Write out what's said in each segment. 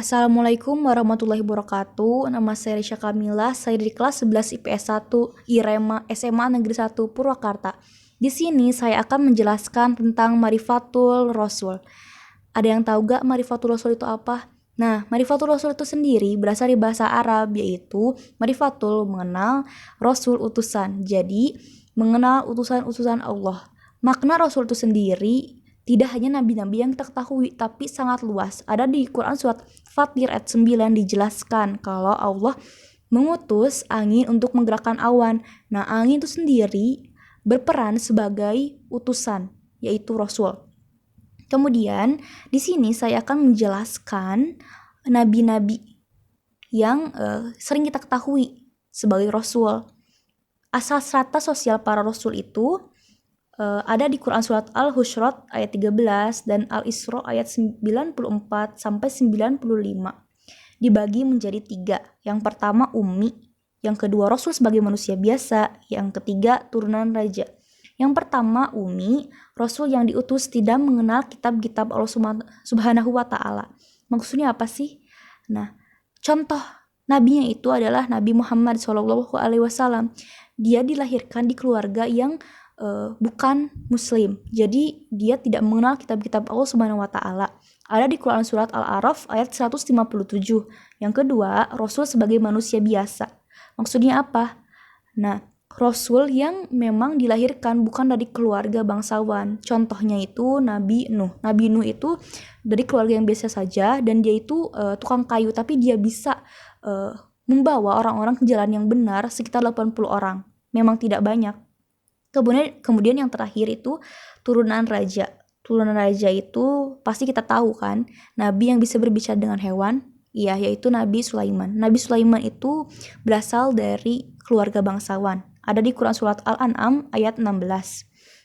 Assalamualaikum warahmatullahi wabarakatuh. Nama saya Risha Kamila, saya dari kelas 11 IPS 1 IREMA SMA Negeri 1 Purwakarta. Di sini saya akan menjelaskan tentang Marifatul Rasul. Ada yang tahu gak Marifatul Rasul itu apa? Nah, Marifatul Rasul itu sendiri berasal dari bahasa Arab, yaitu Marifatul mengenal, Rasul utusan. Jadi, mengenal utusan-utusan Allah. Makna Rasul itu sendiri tidak hanya nabi-nabi yang kita ketahui, tapi sangat luas. Ada di Quran surat Fatir ayat 9 dijelaskan kalau Allah mengutus angin untuk menggerakkan awan. Nah, angin itu sendiri berperan sebagai utusan, yaitu Rasul. Kemudian, di sini saya akan menjelaskan nabi-nabi yang sering kita ketahui sebagai Rasul. Asal strata sosial para Rasul itu ada di Quran surat Al-Husyrat ayat 13 dan Al-Isra ayat 94 sampai 95. Dibagi menjadi 3. Yang pertama ummi, yang kedua Rasul sebagai manusia biasa, yang ketiga turunan raja. Yang pertama ummi, Rasul yang diutus tidak mengenal kitab-kitab Allah Subhanahu wa Ta'ala. Maksudnya apa sih? Nah, contoh nabinya itu adalah Nabi Muhammad SAW. Dia dilahirkan di keluarga yang bukan muslim. Jadi dia tidak mengenal kitab-kitab Allah Subhanahu wa Ta'ala. Ada di Quran surat Al-A'raf ayat 157. Yang kedua, Rasul sebagai manusia biasa. Maksudnya apa? Nah, Rasul yang memang dilahirkan bukan dari keluarga bangsawan. Contohnya itu Nabi Nuh. Nabi Nuh itu dari keluarga yang biasa saja dan dia itu tukang kayu, tapi dia bisa membawa orang-orang ke jalan yang benar sekitar 80 orang. Memang tidak banyak. Kemudian yang terakhir itu turunan raja. Turunan raja itu pasti kita tahu kan, nabi yang bisa berbicara dengan hewan, yaitu Nabi Sulaiman. Nabi Sulaiman itu berasal dari keluarga bangsawan. Ada di Quran surat Al-An'am ayat 16.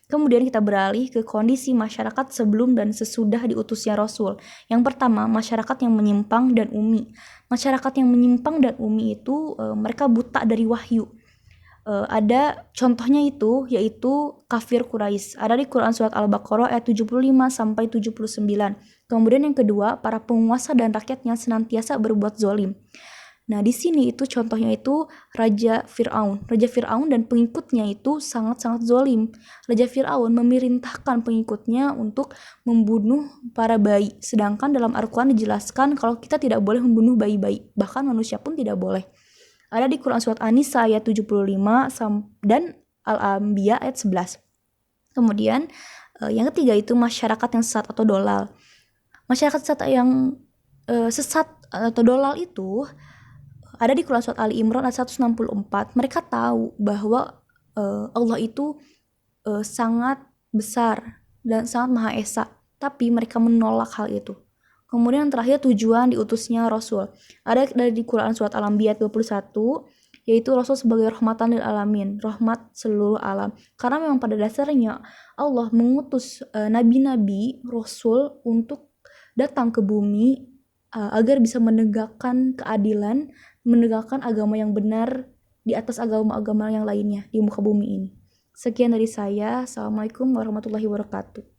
Kemudian kita beralih ke kondisi masyarakat sebelum dan sesudah diutusnya Rasul. Yang pertama, masyarakat yang menyimpang dan ummi. Masyarakat yang menyimpang dan ummi itu mereka buta dari wahyu. Ada contohnya itu, yaitu kafir Quraisy. Ada di Quran surat Al-Baqarah ayat 75 sampai 79. Kemudian yang kedua, para penguasa dan rakyatnya senantiasa berbuat zolim. Nah, di sini itu contohnya itu Raja Fir'aun. Raja Fir'aun dan pengikutnya itu sangat-sangat zolim. Raja Fir'aun memerintahkan pengikutnya untuk membunuh para bayi. Sedangkan dalam Al-Quran dijelaskan kalau kita tidak boleh membunuh bayi-bayi. Bahkan manusia pun tidak boleh. Ada di Quran surat An-Nisa ayat 75 dan Al-Anbiya ayat 11. Kemudian yang ketiga itu masyarakat yang sesat atau dolal. Masyarakat yang sesat atau dolal itu ada di Quran surat Ali Imran ayat 164. Mereka tahu bahwa Allah itu sangat besar dan sangat Maha Esa, tapi mereka menolak hal itu. Kemudian yang terakhir tujuan diutusnya Rasul. Ada dari di Quran surat Al-Anbiya 21, yaitu Rasul sebagai rahmatan lil alamin, rahmat seluruh alam. Karena memang pada dasarnya Allah mengutus nabi-nabi, Rasul untuk datang ke bumi agar bisa menegakkan keadilan, menegakkan agama yang benar di atas agama-agama yang lainnya di muka bumi ini. Sekian dari saya. Assalamualaikum warahmatullahi wabarakatuh.